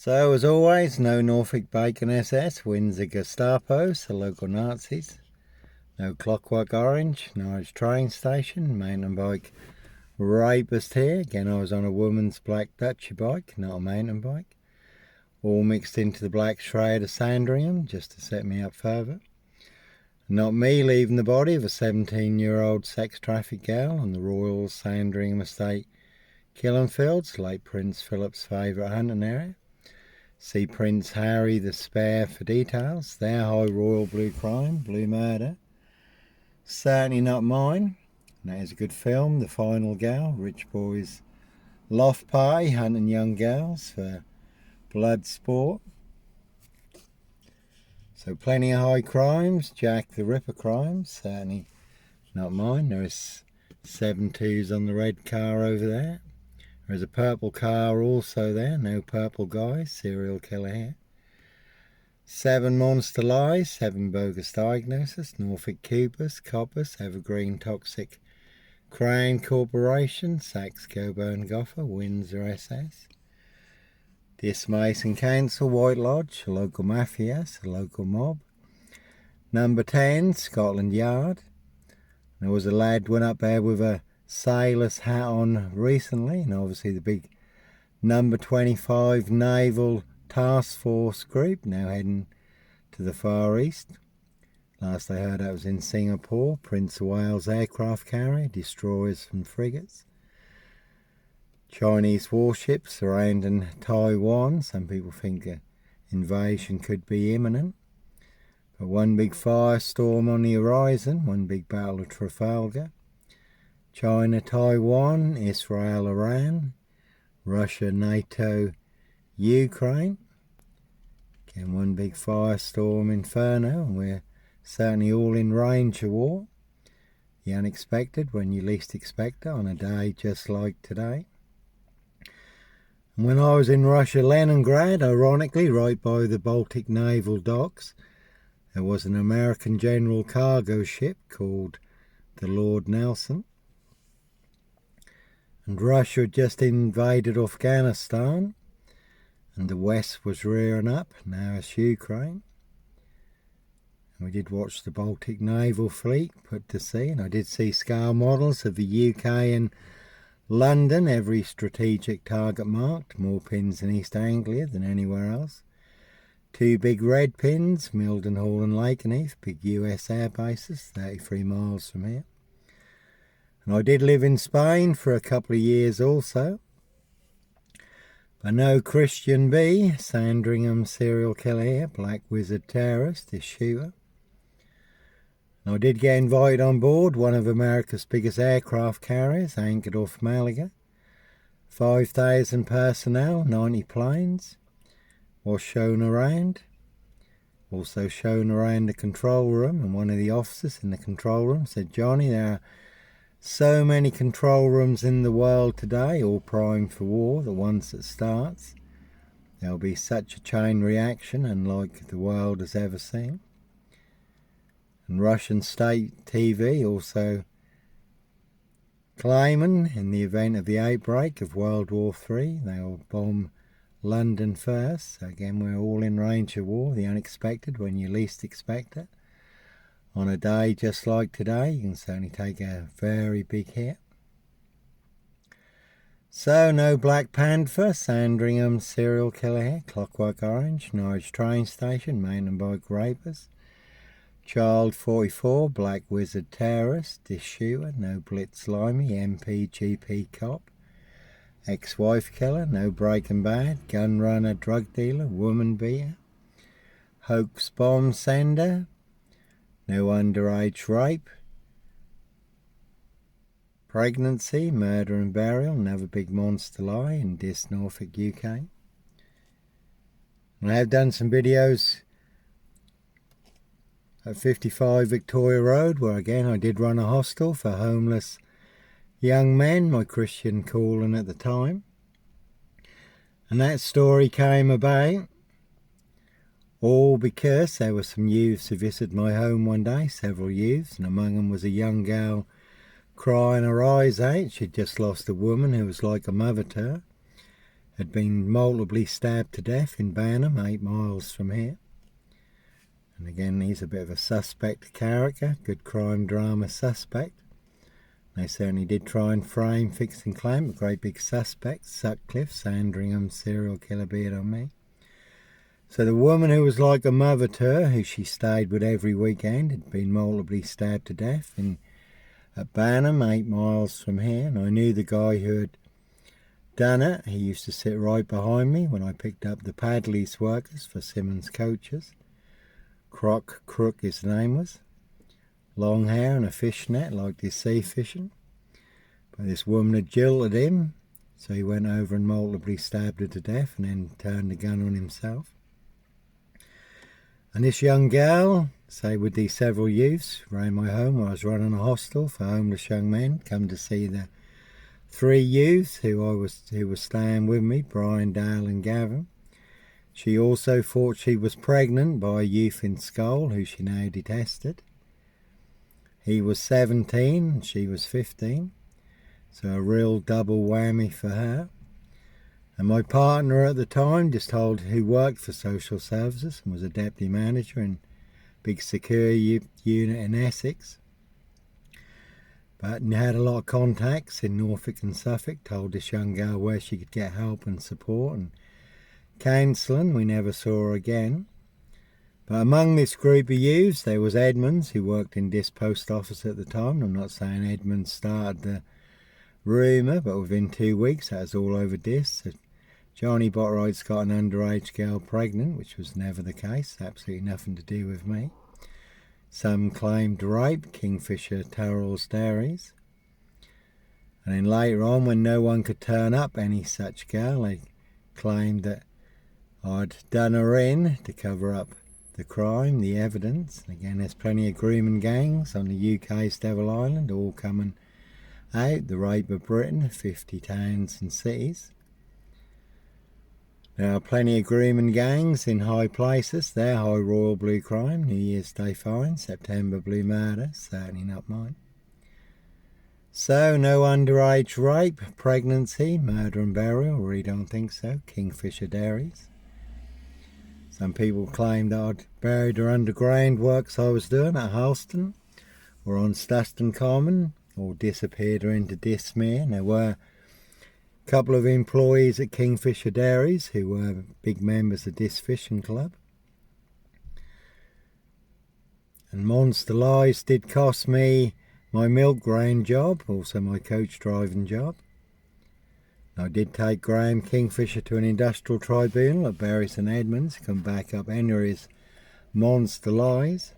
So, as always, no Norfolk Bacon SS wins the Gestapos, the local Nazis. No Clockwork Orange, Norwich train station, mountain bike Rapist here. Again, I was on a woman's black Dutchy bike, not a mountain bike. All mixed into the black shroud of Sandringham, just to set me up further. Not me leaving the body of a 17-year-old sex trafficked girl on the Royal Sandringham estate, Killenfields, late Prince Philip's favourite hunting area. See Prince Harry the Spare for details. Their high royal blue crime, blue murder. Certainly not mine. That is a good film, The Final Girl, rich boys loft party, hunting young girls for blood sport. So plenty of high crimes, Jack the Ripper crimes, certainly not mine. There's 7-2s on the red car over there. There's a purple car also there, no purple guys, serial killer here. 7 monster lies, 7 bogus diagnoses, Norfolk coppers, evergreen toxic Crown Corporation, Saxe Coburn Goffer, Windsor SS. Dismason Council, White Lodge, a local mafias, a local mob. Number 10, Scotland Yard. There was a lad went up there with a sailor's hat on recently, and obviously the big number 25 Naval Task Force group now heading to the Far East. Last I heard that was in Singapore. Prince of Wales aircraft carrier, destroyers and frigates. Chinese warships surrounding Taiwan. Some people think an invasion could be imminent. But one big firestorm on the horizon, one big battle of Trafalgar. China, Taiwan, Israel, Iran, Russia, NATO, Ukraine. Again, one big firestorm inferno, and we're certainly all in range of war. The unexpected when you least expect it on a day just like today. And when I was in Russia, Leningrad, ironically, right by the Baltic naval docks, there was an American general cargo ship called the Lord Nelson. And Russia had just invaded Afghanistan, and the West was rearing up. Now it's Ukraine. And we did watch the Baltic naval fleet put to sea, and I did see scale models of the UK and London, every strategic target marked, more pins in East Anglia than anywhere else. 2 big red pins, Mildenhall and Lakenheath, big US air bases, 33 miles from here. And I did live in Spain for a couple of years also. But no Christian B, Sandringham serial killer here, black wizard terrorist, this shooter. And I did get invited on board one of America's biggest aircraft carriers, anchored off Malaga. 5,000 personnel, 90 planes. Was shown around. Also shown around the control room, and one of the officers in the control room said, "Johnny, there are so many control rooms in the world today, all primed for war, that once it starts, there'll be such a chain reaction unlike the world has ever seen." And Russian state TV also claiming in the event of the outbreak of World War III, they'll bomb London first. So again, we're all in range of war, the unexpected when you least expect it. On a day just like today, you can certainly take a very big hit. So, no Black Panther, Sandringham serial killer here, Clockwork Orange, Norwich train station, mountain bike rapist. Child 44, black wizard terrorist, this shooter, no Blitz Limey, MP, GP cop. Ex-wife killer, no Breaking Bad, gun runner, drug dealer, woman beater. Hoax bomb sender. No underage rape, pregnancy, murder and burial, another big monster lie in this Norfolk, UK. And I have done some videos at 55 Victoria Road, where again I did run a hostel for homeless young men, my Christian calling at the time. And that story came about all because there were some youths who visited my home one day, several youths, and among them was a young girl crying her eyes out. She'd just lost a woman who was like a mother to her. had been multiply stabbed to death in Barnham, 8 miles from here. And again, he's a bit of a suspect character, good crime drama suspect. They certainly did try and frame, fix and claim a great big suspect, Sutcliffe, Sandringham serial killer, be it on me. So the woman who was like a mother to her, who she stayed with every weekend, had been multiply stabbed to death at Barnham, 8 miles from here. And I knew the guy who had done it. He used to sit right behind me when I picked up the Padley's workers for Simmons Coaches. Crook his name was. Long hair and a fishnet, like this sea fishing. But this woman had jilted him, so he went over and multiply stabbed her to death and then turned the gun on himself. And this young girl, say with these several youths, around my home where I was running a hostel for homeless young men, come to see the 3 youths who were staying with me, Brian, Dale and Gavin. She also thought she was pregnant by a youth in Skull who she now detested. He was 17 and she was 15, so a real double whammy for her. And my partner at the time, who worked for social services and was a deputy manager in a big security unit in Essex, but had a lot of contacts in Norfolk and Suffolk, told this young girl where she could get help and support and counselling. We never saw her again. But among this group of youths, there was Edmonds, who worked in this post office at the time. I'm not saying Edmonds started the rumour, but within 2 weeks, that was all over this. Johnny Botwright's got an underage girl pregnant, which was never the case, absolutely nothing to do with me. Some claimed rape, Kingfisher Terrell's Dairies. And then later on, when no one could turn up any such girl, they claimed that I'd done her in to cover up the crime, the evidence. Again, there's plenty of grooming gangs on the UK's Devil Island, all coming out. The rape of Britain, 50 towns and cities. There are plenty of grooming gangs in high places. They're high royal blue crime, New Year's Day fine, September blue murder, certainly not mine. So, no underage rape, pregnancy, murder and burial, really don't think so. Kingfisher Dairies. Some people claimed that I'd buried her underground works I was doing at Halston or on Stuston Common, or disappeared her into Dismere. And there were a couple of employees at Kingfisher Dairies who were big members of this fishing club. And monster lies did cost me my milk grain job, also my coach driving job. I did take Graham Kingfisher to an industrial tribunal at Bury St Edmunds, come back up Henry's monster lies.